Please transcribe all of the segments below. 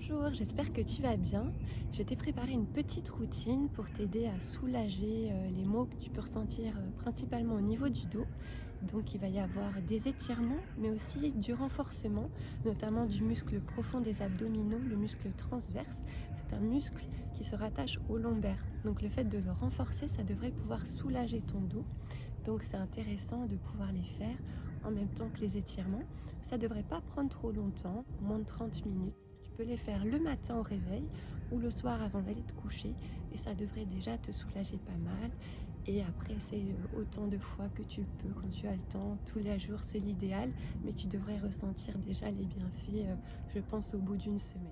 Bonjour, j'espère que tu vas bien. Je t'ai préparé une petite routine pour t'aider à soulager les maux que tu peux ressentir principalement au niveau du dos. Donc il va y avoir des étirements, mais aussi du renforcement, notamment du muscle profond des abdominaux, le muscle transverse. C'est un muscle qui se rattache au lombaire. Donc le fait de le renforcer, ça devrait pouvoir soulager ton dos. Donc c'est intéressant de pouvoir les faire en même temps que les étirements. Ça ne devrait pas prendre trop longtemps, moins de 30 minutes. Tu peux les faire le matin au réveil ou le soir avant d'aller te coucher et ça devrait déjà te soulager pas mal. Et après, c'est autant de fois que tu peux quand tu as le temps. Tous les jours, c'est l'idéal, mais tu devrais ressentir déjà les bienfaits, je pense, au bout d'une semaine.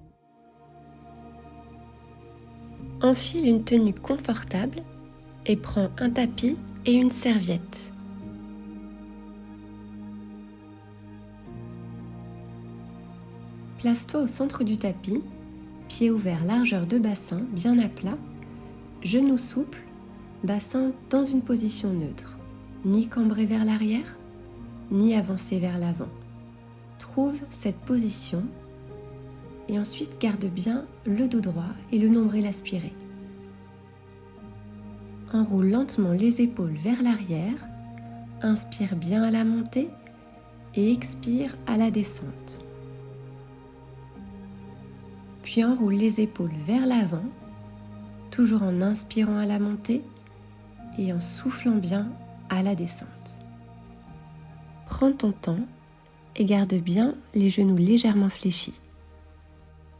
Enfile une tenue confortable et prends un tapis et une serviette. Place-toi au centre du tapis, pieds ouverts largeur de bassin, bien à plat, genoux souples, bassin dans une position neutre, ni cambré vers l'arrière, ni avancé vers l'avant. Trouve cette position et ensuite garde bien le dos droit et le nombril aspiré. Enroule lentement les épaules vers l'arrière, inspire bien à la montée et expire à la descente. Puis enroule les épaules vers l'avant, toujours en inspirant à la montée et en soufflant bien à la descente. Prends ton temps et garde bien les genoux légèrement fléchis.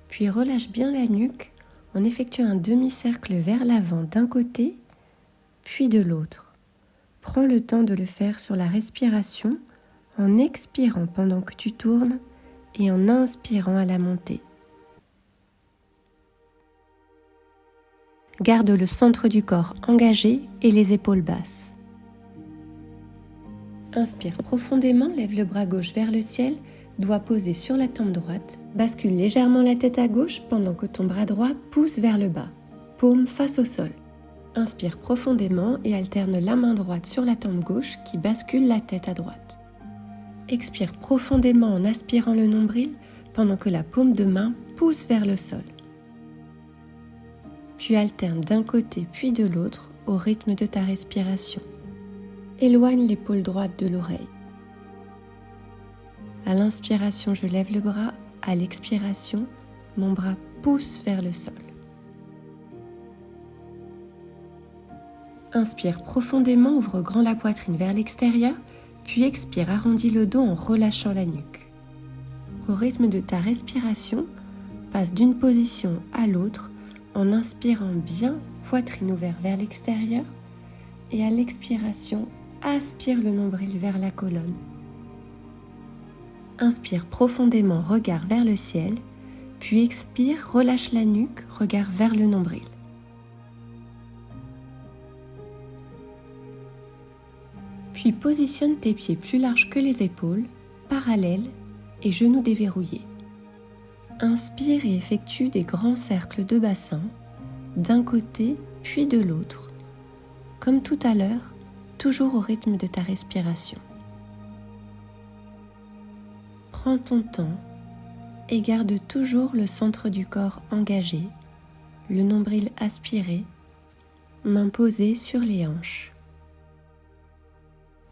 Puis relâche bien la nuque en effectuant un demi-cercle vers l'avant d'un côté, puis de l'autre. Prends le temps de le faire sur la respiration en expirant pendant que tu tournes et en inspirant à la montée. Garde le centre du corps engagé et les épaules basses. Inspire profondément, lève le bras gauche vers le ciel, doigt posé sur la tempe droite. Bascule légèrement la tête à gauche pendant que ton bras droit pousse vers le bas, paume face au sol. Inspire profondément et alterne la main droite sur la tempe gauche qui bascule la tête à droite. Expire profondément en aspirant le nombril pendant que la paume de main pousse vers le sol. Puis alterne d'un côté puis de l'autre au rythme de ta respiration. Éloigne l'épaule droite de l'oreille. À l'inspiration, je lève le bras. À l'expiration, mon bras pousse vers le sol. Inspire profondément, ouvre grand la poitrine vers l'extérieur, puis expire, arrondis le dos en relâchant la nuque. Au rythme de ta respiration, passe d'une position à l'autre en inspirant bien, poitrine ouverte vers l'extérieur, et à l'expiration, aspire le nombril vers la colonne. Inspire profondément, regard vers le ciel, puis expire, relâche la nuque, regard vers le nombril. Puis positionne tes pieds plus larges que les épaules, parallèles et genoux déverrouillés. Inspire et effectue des grands cercles de bassin, d'un côté puis de l'autre, comme tout à l'heure, toujours au rythme de ta respiration. Prends ton temps et garde toujours le centre du corps engagé, le nombril aspiré, mains posées sur les hanches.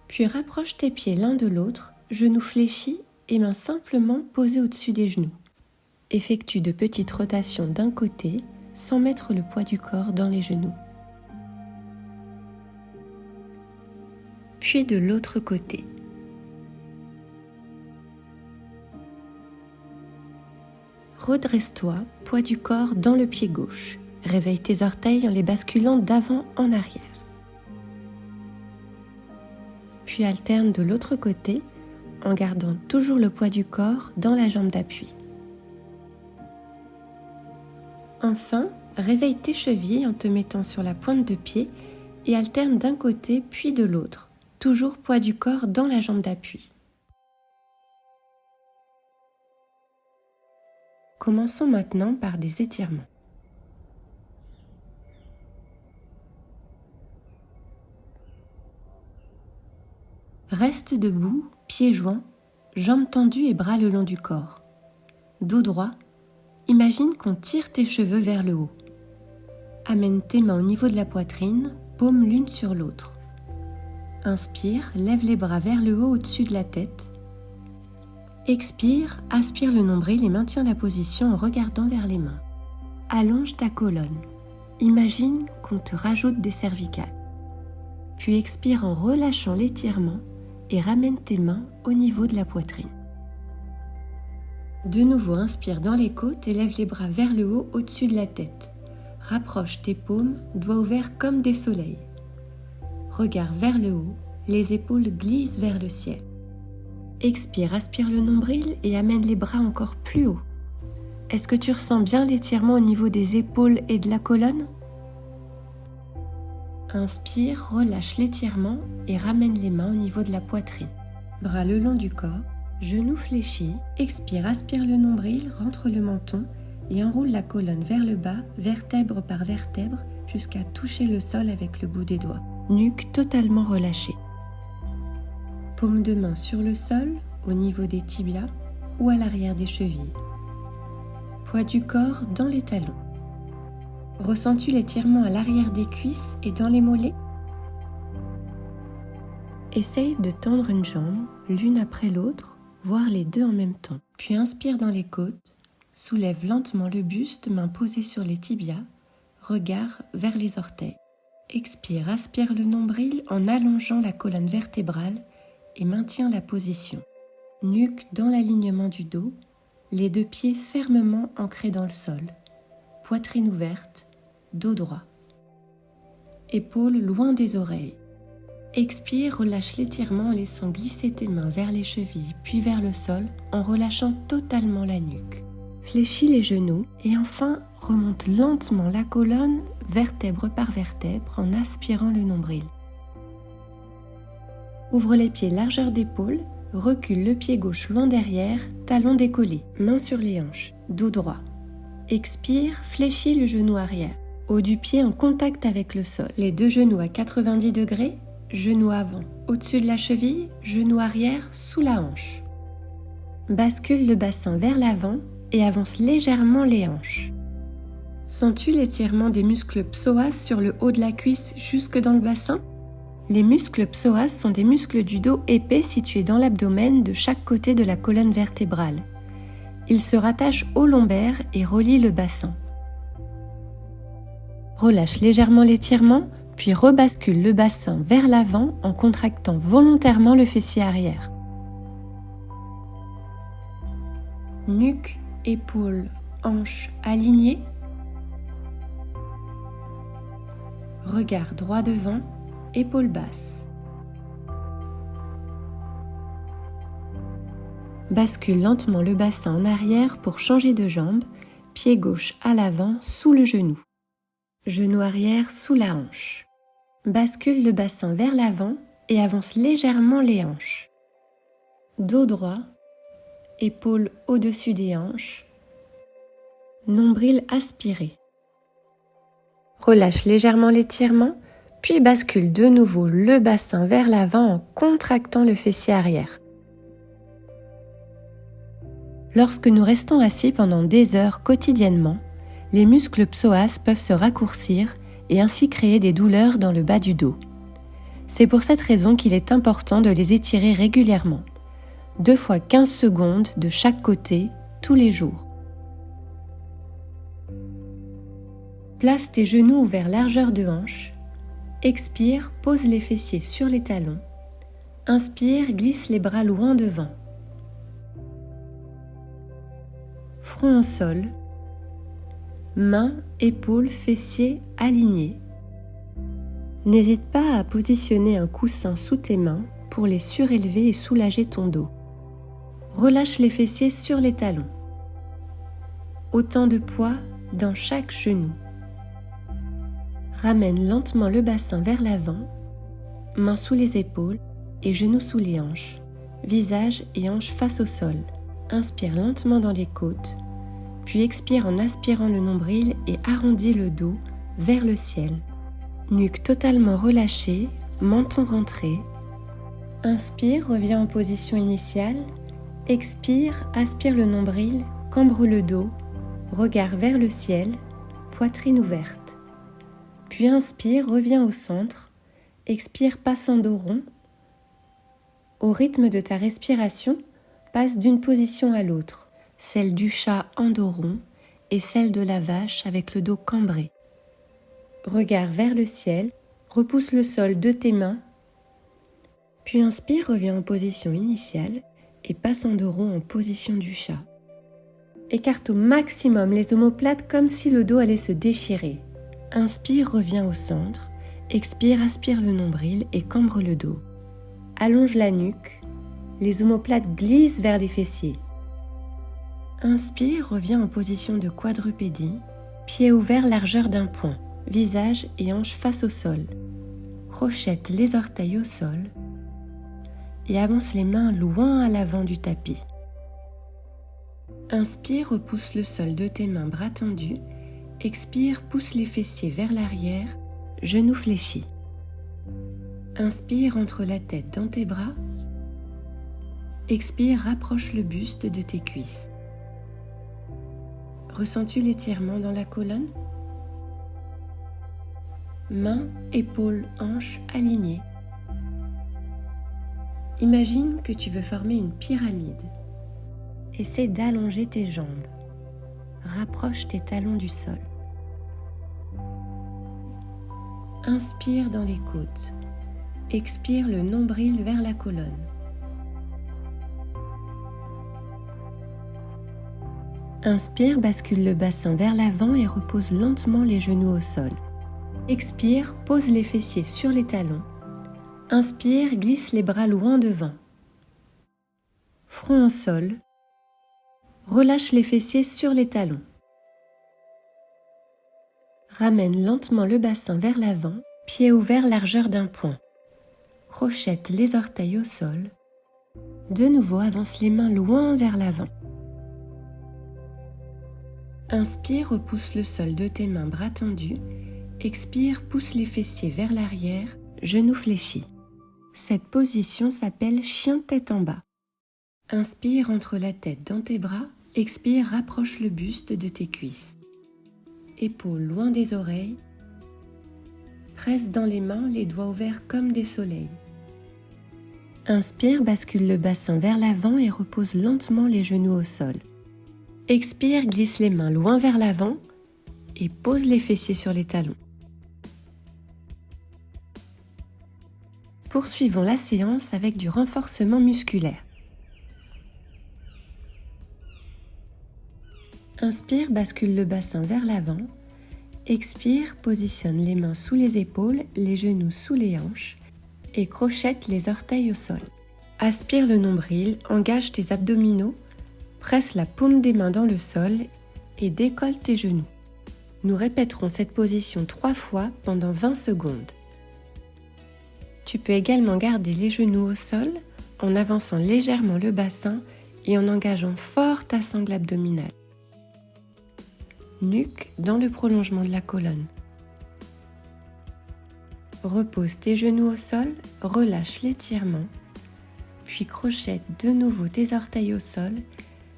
Puis rapproche tes pieds l'un de l'autre, genoux fléchis et mains simplement posées au-dessus des genoux. Effectue de petites rotations d'un côté sans mettre le poids du corps dans les genoux. Puis de l'autre côté. Redresse-toi, poids du corps dans le pied gauche. Réveille tes orteils en les basculant d'avant en arrière. Puis alterne de l'autre côté en gardant toujours le poids du corps dans la jambe d'appui. Enfin, réveille tes chevilles en te mettant sur la pointe de pied et alterne d'un côté puis de l'autre, toujours poids du corps dans la jambe d'appui. Commençons maintenant par des étirements. Reste debout, pieds joints, jambes tendues et bras le long du corps. Dos droit, imagine qu'on tire tes cheveux vers le haut. Amène tes mains au niveau de la poitrine, paumes l'une sur l'autre. Inspire, lève les bras vers le haut au-dessus de la tête. Expire, aspire le nombril et maintiens la position en regardant vers les mains. Allonge ta colonne. Imagine qu'on te rajoute des cervicales. Puis expire en relâchant l'étirement et ramène tes mains au niveau de la poitrine. De nouveau, inspire dans les côtes et lève les bras vers le haut au-dessus de la tête. Rapproche tes paumes, doigts ouverts comme des soleils. Regard vers le haut, les épaules glissent vers le ciel. Expire, aspire le nombril et amène les bras encore plus haut. Est-ce que tu ressens bien l'étirement au niveau des épaules et de la colonne? Inspire, relâche l'étirement et ramène les mains au niveau de la poitrine. Bras le long du corps, genoux fléchis. Expire, aspire le nombril, rentre le menton et enroule la colonne vers le bas, vertèbre par vertèbre, jusqu'à toucher le sol avec le bout des doigts. Nuque totalement relâchée. Paume de main sur le sol, au niveau des tibias ou à l'arrière des chevilles. Poids du corps dans les talons. Ressens-tu l'étirement à l'arrière des cuisses et dans les mollets? Essaye de tendre une jambe, l'une après l'autre, voire les deux en même temps. Puis inspire dans les côtes, soulève lentement le buste, main posée sur les tibias, regard vers les orteils. Expire, aspire le nombril en allongeant la colonne vertébrale et maintiens la position. Nuque dans l'alignement du dos, les deux pieds fermement ancrés dans le sol. Poitrine ouverte, dos droit. Épaules loin des oreilles. Expire, relâche l'étirement en laissant glisser tes mains vers les chevilles puis vers le sol en relâchant totalement la nuque. Fléchis les genoux et enfin remonte lentement la colonne vertèbre par vertèbre en aspirant le nombril. Ouvre les pieds largeur d'épaule, recule le pied gauche loin derrière, talon décollé, main sur les hanches, dos droit. Expire, fléchis le genou arrière, haut du pied en contact avec le sol. Les deux genoux à 90 degrés, genou avant, au-dessus de la cheville, genou arrière, sous la hanche. Bascule le bassin vers l'avant et avance légèrement les hanches. Sens-tu l'étirement des muscles psoas sur le haut de la cuisse jusque dans le bassin? Les muscles psoas sont des muscles du dos épais situés dans l'abdomen de chaque côté de la colonne vertébrale. Ils se rattachent au lombaire et relient le bassin. Relâche légèrement l'étirement, puis rebascule le bassin vers l'avant en contractant volontairement le fessier arrière. Nuque, épaules, hanches alignées. Regard droit devant, épaules basses. Bascule lentement le bassin en arrière pour changer de jambe, pied gauche à l'avant sous le genou. Genou arrière sous la hanche. Bascule le bassin vers l'avant et avance légèrement les hanches. Dos droit, épaules au-dessus des hanches. Nombril aspiré. Relâche légèrement l'étirement, puis bascule de nouveau le bassin vers l'avant en contractant le fessier arrière. Lorsque nous restons assis pendant des heures quotidiennement, les muscles psoas peuvent se raccourcir et ainsi créer des douleurs dans le bas du dos. C'est pour cette raison qu'il est important de les étirer régulièrement, 2 fois 15 secondes de chaque côté, tous les jours. Place tes genoux ouverts largeur de hanche. Expire, pose les fessiers sur les talons. Inspire, glisse les bras loin devant. Front au sol. Mains, épaules, fessiers alignés. N'hésite pas à positionner un coussin sous tes mains pour les surélever et soulager ton dos. Relâche les fessiers sur les talons. Autant de poids dans chaque genou. Ramène lentement le bassin vers l'avant, mains sous les épaules et genoux sous les hanches, visage et hanches face au sol. Inspire lentement dans les côtes, puis expire en aspirant le nombril et arrondis le dos vers le ciel. Nuque totalement relâchée, menton rentré. Inspire, reviens en position initiale. Expire, aspire le nombril, cambre le dos, Regard vers le ciel, poitrine ouverte. Puis inspire, reviens au centre. Expire, passe en dos rond. Au rythme de ta respiration, passe d'une position à l'autre, celle du chat en dos rond et celle de la vache avec le dos cambré. Regard vers le ciel, repousse le sol de tes mains. Puis inspire, reviens en position initiale et passe en dos rond en position du chat. Écarte au maximum les omoplates comme si le dos allait se déchirer. Inspire, reviens au centre. Expire, aspire le nombril et cambre le dos. Allonge la nuque. Les omoplates glissent vers les fessiers. Inspire, reviens en position de quadrupédie. Pieds ouverts, largeur d'un poing. Visage et hanches face au sol. Crochette les orteils au sol. Et avance les mains loin à l'avant du tapis. Inspire, repousse le sol de tes mains, bras tendus. Expire, pousse les fessiers vers l'arrière, genoux fléchis. Inspire, entre la tête dans tes bras. Expire, rapproche le buste de tes cuisses. Ressens-tu l'étirement dans la colonne? Mains, épaules, hanches alignées. Imagine que tu veux former une pyramide. Essaie d'allonger tes jambes. Rapproche tes talons du sol. Inspire dans les côtes. Expire le nombril vers la colonne. Inspire, bascule le bassin vers l'avant et repose lentement les genoux au sol. Expire, pose les fessiers sur les talons. Inspire, glisse les bras loin devant. Front au sol. Relâche les fessiers sur les talons. Ramène lentement le bassin vers l'avant, pieds ouverts, largeur d'un poing. Crochette les orteils au sol. De nouveau, avance les mains loin vers l'avant. Inspire, repousse le sol de tes mains, bras tendus. Expire, pousse les fessiers vers l'arrière, genoux fléchis. Cette position s'appelle chien tête en bas. Inspire, entre la tête dans tes bras. Expire, rapproche le buste de tes cuisses. Épaules loin des oreilles. Presse dans les mains, les doigts ouverts comme des soleils. Inspire, bascule le bassin vers l'avant et repose lentement les genoux au sol. Expire, glisse les mains loin vers l'avant et pose les fessiers sur les talons. Poursuivons la séance avec du renforcement musculaire. Inspire, bascule le bassin vers l'avant. Expire, positionne les mains sous les épaules, les genoux sous les hanches et crochette les orteils au sol. Aspire le nombril, engage tes abdominaux, presse la paume des mains dans le sol et décolle tes genoux. Nous répéterons cette position 3 fois pendant 20 secondes. Tu peux également garder les genoux au sol en avançant légèrement le bassin et en engageant fort ta sangle abdominale. Nuque dans le prolongement de la colonne. Repose tes genoux au sol, relâche l'étirement, puis crochette de nouveau tes orteils au sol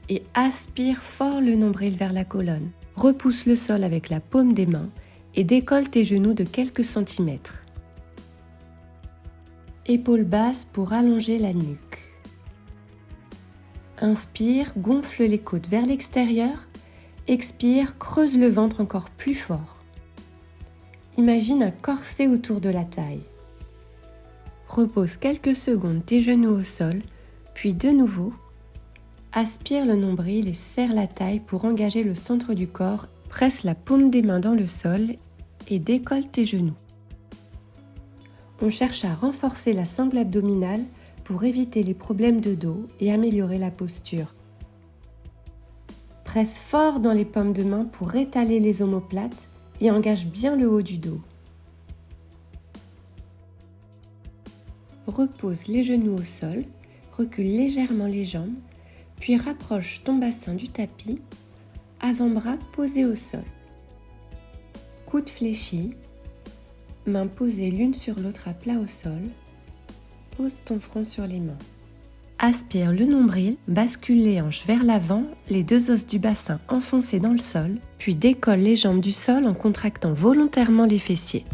et aspire fort le nombril vers la colonne. Repousse le sol avec la paume des mains et décolle tes genoux de quelques centimètres. Épaules basses pour allonger la nuque. Inspire, gonfle les côtes vers l'extérieur. Expire, creuse le ventre encore plus fort. Imagine un corset autour de la taille. Repose quelques secondes tes genoux au sol, puis de nouveau, aspire le nombril et serre la taille pour engager le centre du corps. Presse la paume des mains dans le sol et décolle tes genoux. On cherche à renforcer la sangle abdominale pour éviter les problèmes de dos et améliorer la posture. Presse fort dans les paumes de main pour étaler les omoplates et engage bien le haut du dos. Repose les genoux au sol, recule légèrement les jambes, puis rapproche ton bassin du tapis, avant-bras posés au sol. Coudes fléchis, mains posées l'une sur l'autre à plat au sol, pose ton front sur les mains. Aspire le nombril, bascule les hanches vers l'avant, les deux os du bassin enfoncés dans le sol, puis décolle les jambes du sol en contractant volontairement les fessiers.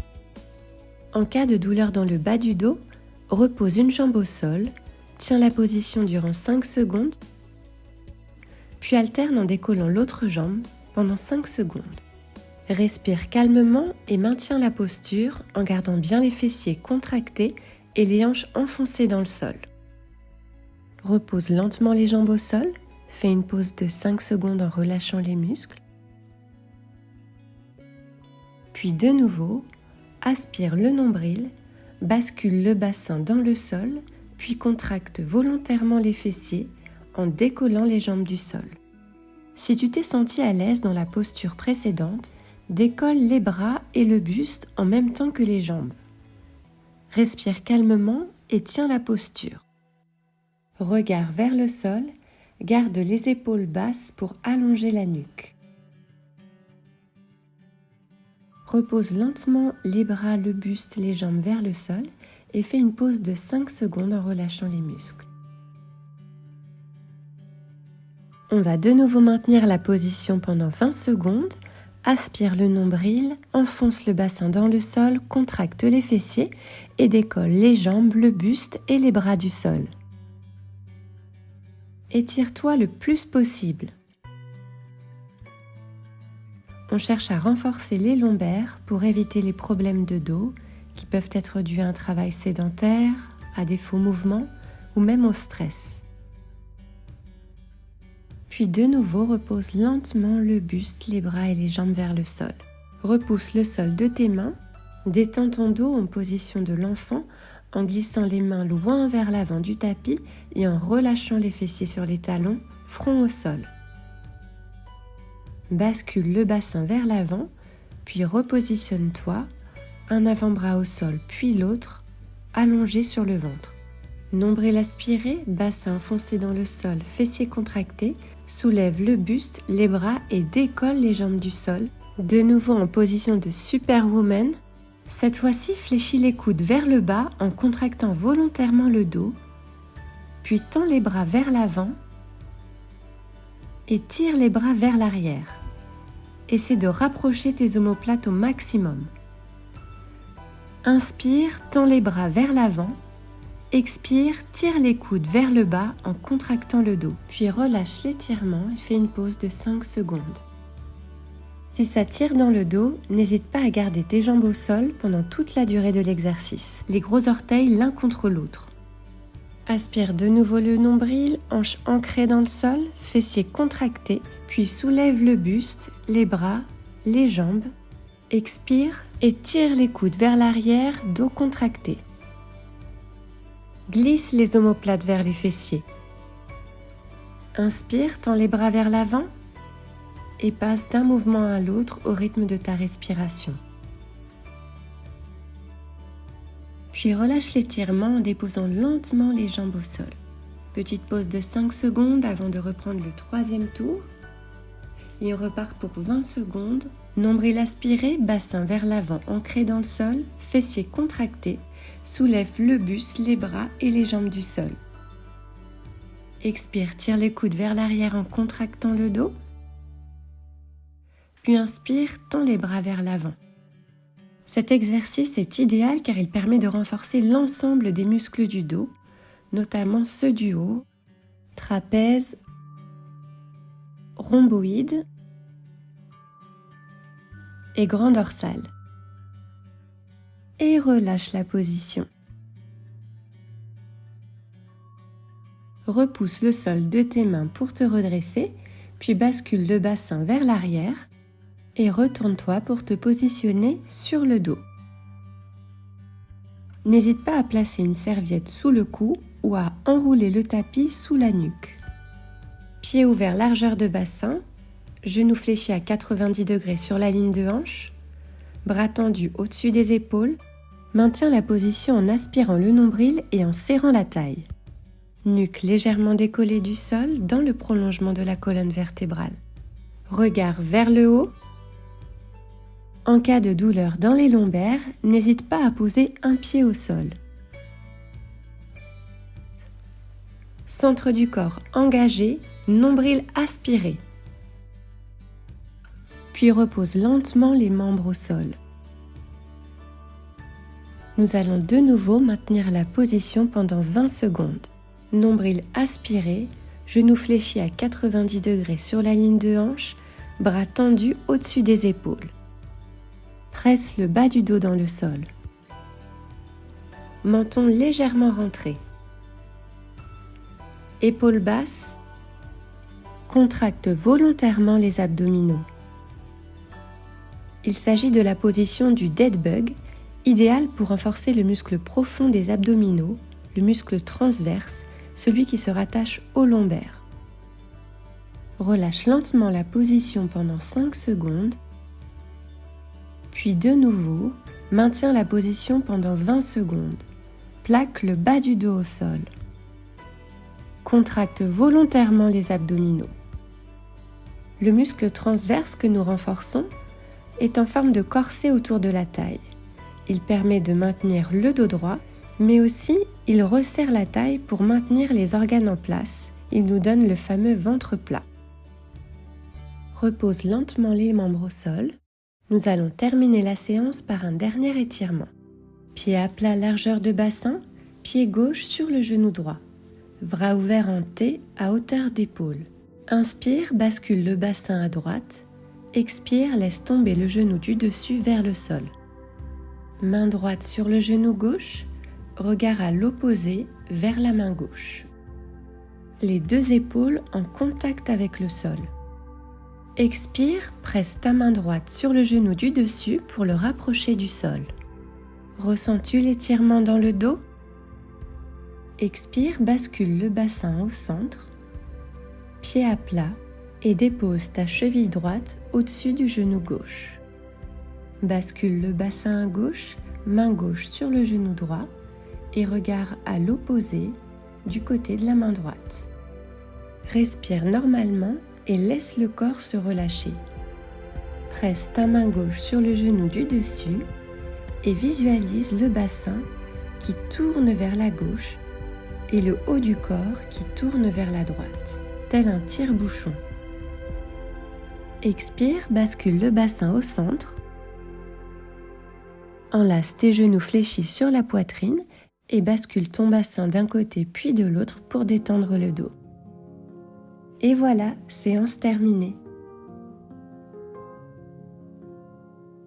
En cas de douleur dans le bas du dos, repose une jambe au sol, tiens la position durant 5 secondes, puis alterne en décollant l'autre jambe pendant 5 secondes. Respire calmement et maintiens la posture en gardant bien les fessiers contractés et les hanches enfoncées dans le sol. Repose lentement les jambes au sol, fais une pause de 5 secondes en relâchant les muscles. Puis de nouveau, aspire le nombril, bascule le bassin dans le sol, puis contracte volontairement les fessiers en décollant les jambes du sol. Si tu t'es senti à l'aise dans la posture précédente, décolle les bras et le buste en même temps que les jambes. Respire calmement et tiens la posture. Regard vers le sol, garde les épaules basses pour allonger la nuque. Repose lentement les bras, le buste, les jambes vers le sol et fais une pause de 5 secondes en relâchant les muscles. On va de nouveau maintenir la position pendant 20 secondes. Aspire le nombril, enfonce le bassin dans le sol, contracte les fessiers et décolle les jambes, le buste et les bras du sol. Étire-toi le plus possible. On cherche à renforcer les lombaires pour éviter les problèmes de dos qui peuvent être dus à un travail sédentaire, à des faux mouvements ou même au stress. Puis de nouveau, repose lentement le buste, les bras et les jambes vers le sol. Repousse le sol de tes mains, détends ton dos en position de l'enfant en glissant les mains loin vers l'avant du tapis et en relâchant les fessiers sur les talons, front au sol. Bascule le bassin vers l'avant, puis repositionne-toi, un avant-bras au sol puis l'autre, allongé sur le ventre. Nombril aspiré, bassin enfoncé dans le sol, fessiers contractés, soulève le buste, les bras et décolle les jambes du sol. De nouveau en position de Superwoman. Cette fois-ci, fléchis les coudes vers le bas en contractant volontairement le dos, puis tends les bras vers l'avant et tire les bras vers l'arrière. Essaie de rapprocher tes omoplates au maximum. Inspire, tends les bras vers l'avant. Expire, tire les coudes vers le bas en contractant le dos. Puis relâche l'étirement et fais une pause de 5 secondes. Si ça tire dans le dos, n'hésite pas à garder tes jambes au sol pendant toute la durée de l'exercice. Les gros orteils l'un contre l'autre. Aspire de nouveau le nombril, hanches ancrées dans le sol, fessiers contractés, puis soulève le buste, les bras, les jambes. Expire et tire les coudes vers l'arrière, dos contracté. Glisse les omoplates vers les fessiers. Inspire, tends les bras vers l'avant et passe d'un mouvement à l'autre au rythme de ta respiration. Puis relâche l'étirement en déposant lentement les jambes au sol. Petite pause de 5 secondes avant de reprendre le 3e tour. Et on repart pour 20 secondes. Nombril aspiré, bassin vers l'avant ancré dans le sol, fessiers contractés, soulève le buste, les bras et les jambes du sol. Expire, tire les coudes vers l'arrière en contractant le dos. Puis inspire, tends les bras vers l'avant. Cet exercice est idéal car il permet de renforcer l'ensemble des muscles du dos, notamment ceux du haut, trapèze, rhomboïde et grand dorsal. Et relâche la position. Repousse le sol de tes mains pour te redresser, puis bascule le bassin vers l'arrière et retourne-toi pour te positionner sur le dos. N'hésite pas à placer une serviette sous le cou ou à enrouler le tapis sous la nuque. Pieds ouverts largeur de bassin, genoux fléchis à 90 degrés sur la ligne de hanche, bras tendus au-dessus des épaules. Maintiens la position en aspirant le nombril et en serrant la taille. Nuque légèrement décollée du sol dans le prolongement de la colonne vertébrale. Regard vers le haut. En cas de douleur dans les lombaires, n'hésite pas à poser un pied au sol. centre du corps engagé, nombril aspiré. Puis repose lentement les membres au sol. Nous allons de nouveau maintenir la position pendant 20 secondes. Nombril aspiré, genoux fléchis à 90 degrés sur la ligne de hanche, bras tendus au-dessus des épaules. Presse le bas du dos dans le sol. Menton légèrement rentré. Épaules basses. Contracte volontairement les abdominaux. Il s'agit de la position du dead bug, idéale pour renforcer le muscle profond des abdominaux, le muscle transverse, celui qui se rattache au lombaire. Relâche lentement la position pendant 5 secondes, puis de nouveau, maintiens la position pendant 20 secondes. Plaque le bas du dos au sol. Contracte volontairement les abdominaux. Le muscle transverse que nous renforçons est en forme de corset autour de la taille. Il permet de maintenir le dos droit, mais aussi il resserre la taille pour maintenir les organes en place. Il nous donne le fameux ventre plat. Repose lentement les membres au sol. Nous allons terminer la séance par un dernier étirement. Pied à plat, largeur de bassin, pied gauche sur le genou droit. Bras ouverts en T à hauteur d'épaule. Inspire, bascule le bassin à droite. Expire, laisse tomber le genou du dessus vers le sol. Main droite sur le genou gauche, regard à l'opposé vers la main gauche. Les deux épaules en contact avec le sol. Expire, presse ta main droite sur le genou du dessus pour le rapprocher du sol. Ressens-tu l'étirement dans le dos? Expire, bascule le bassin au centre, pied à plat et dépose ta cheville droite au-dessus du genou gauche. Bascule le bassin à gauche, main gauche sur le genou droit et regard à l'opposé du côté de la main droite. Respire normalement et laisse le corps se relâcher. Presse ta main gauche sur le genou du dessus et visualise le bassin qui tourne vers la gauche et le haut du corps qui tourne vers la droite, tel un tire-bouchon. Expire, bascule le bassin au centre. Enlace tes genoux fléchis sur la poitrine et bascule ton bassin d'un côté puis de l'autre pour détendre le dos. Et voilà, séance terminée.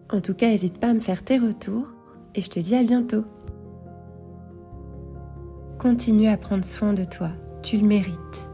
En tout cas, n'hésite pas à me faire tes retours et je te dis à bientôt. Continue à prendre soin de toi, tu le mérites.